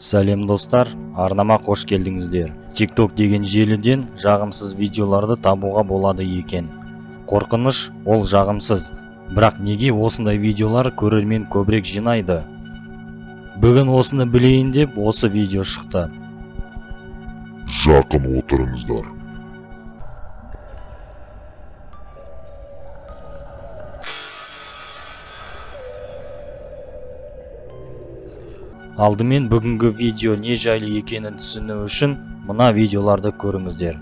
Сәлем достар, арнама қош келдіңіздер. TikTok деген желіден жағымсыз видеоларды табуға болады екен. Қорқыныш ол жағымсыз, бірақ неге осындай видеолар көрермен көбірек жинайды? Бүгін осыны білейін деп осы видео шықты. Жақын отырыңыздар. Алдымен бүгінгі видео не жайлы екенін түсіну үшін мына видеоларды көріңіздер.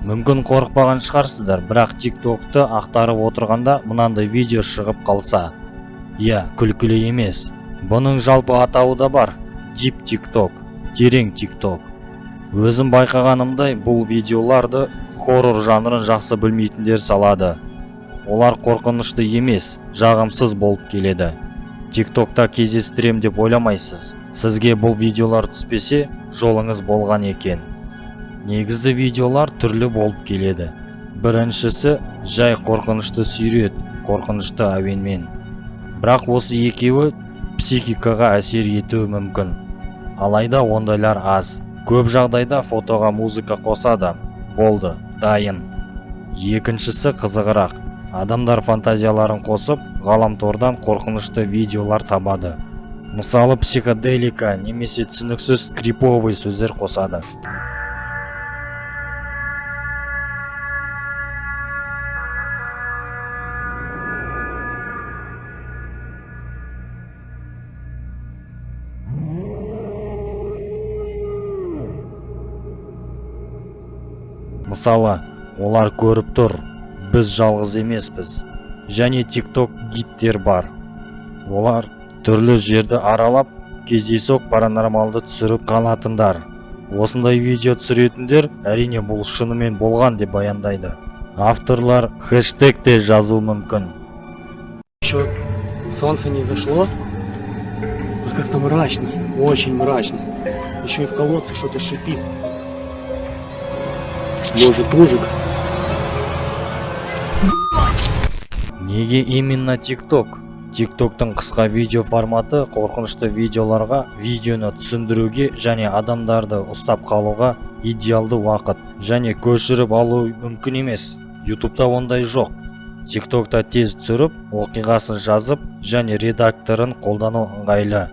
Мүмкін қорықпаған шығарсыздар, бірақ TikTok'ты ақтарып отырғанда мынандай видео шығып қалса. Иә, күлкілі емес. Бұның жалпы атауы да бар. Deep TikTok, терең TikTok. Өзім байқағанымдай, бұл видеоларды хоррор жанрын жақсы білмейтіндер салады. Олар қорқынышты емес, жағымсыз болып келеді. TikTok'та кездестірем деп ойламайсыз. Сізге бұл видеолар түспесе, жолыңыз болған екен. Негізі видеолар түрлі болып келеді. Біріншісі жай қорқынышты сюжет, қорқынышты әуенмен. Бірақ осы екеуі психикаға әсер етуі мүмкін. Алайда ондайлар аз. Көп жағдайда фотоға музыка қосады. Болды, дайын. Екіншісі қызығырақ. Адамдар фантазияларын қосып, ғаламтордан қорқынышты видеолар табады. Мысалы психоделика немесе түсініксіз криповый сөздер қосады. Мысалы, олар көріп тұр, біз жалғыз емеспіз. Және TikTok гидтер бар. Олар түрлі жерді аралап, кездейсоқ паранормалды түсіріп қалатындар. Осындай видео түсіретіндер әрине бұл шынымен болған деп баяндайды. Авторлар хэштег те жазуы мүмкін. Еще солнце не зашло, а как-то мрачно, очень мрачно. Еще и в колодце что-то шипит. Может, ужик? Неге именно TikTok? TikTok'тың қысқа видео форматы қорқынышты видеоларға видеоны түсіндіруге және адамдарды ұстап қалуға идеалды уақыт. Және көшіріп алу мүмкін емес. YouTube'та ондай жоқ. TikTok'та тез түсіріп, оқиғасын жазып және редакторын қолдану ыңғайлы.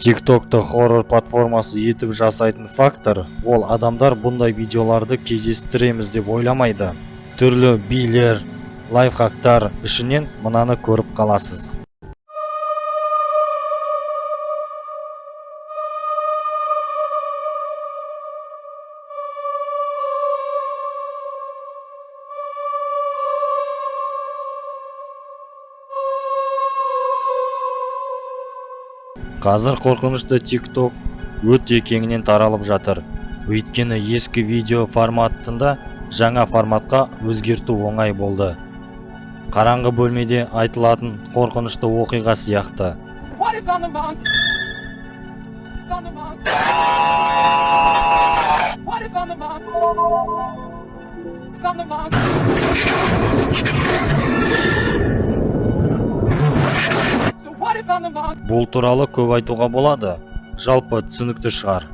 TikTok'ты хоррор платформасы етіп жасайтын фактор, ол адамдар бұндай видеоларды кездестіреміз деп ойламайды. Түрлі билер, лайфхактар ішінен мынаны көріп қаласыз. Қазір қорқынышты TikTok өте кеңінен таралып жатыр. Өйткені ескі видео форматында жаңа форматқа өзгерту оңай болды. Қараңғы бөлмеде айтылатын қорқынышты оқиға сияқты. Бұл туралы көп айтуға болады, жалпы түсінікті шығар.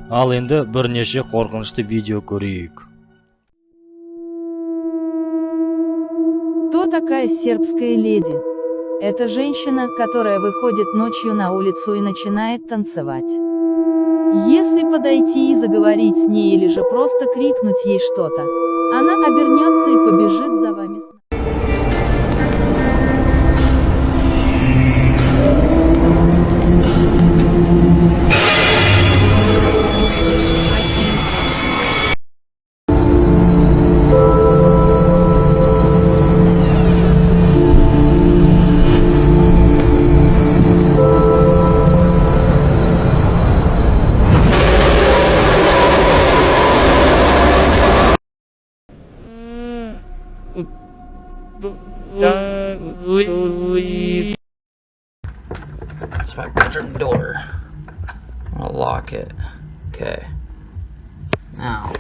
Ал енді бірнеше қорқынышты видео көрейік. Кто такая сербская леди? Это женщина, которая выходит ночью на улицу и начинает танцевать. Если подойти и заговорить с ней или же просто крикнуть ей что-то, она обернется и побежит за вами. It's my bedroom door. I'm gonna lock it. Okay. Now.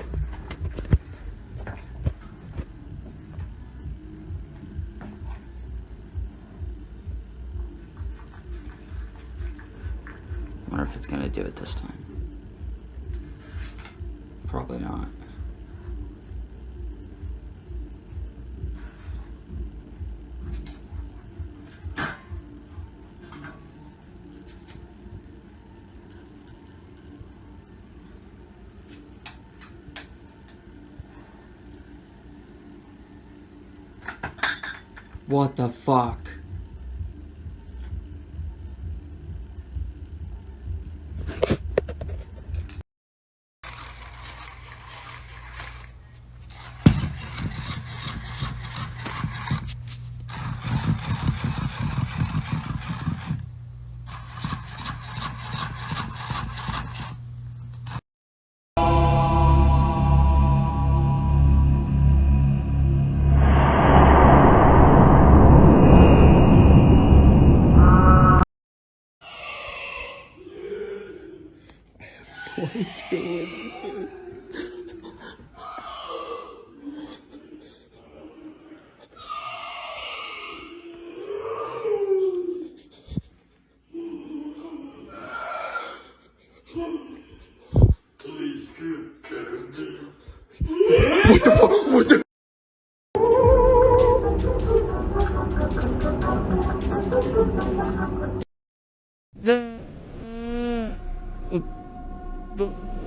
Wonder if it's gonna do it this time. Probably not. What the fuck?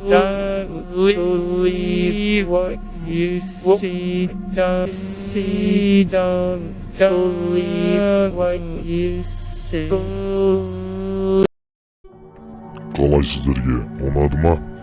Don't believe what you see, don't believe what you see. Қалайсыздар, ұнады ма?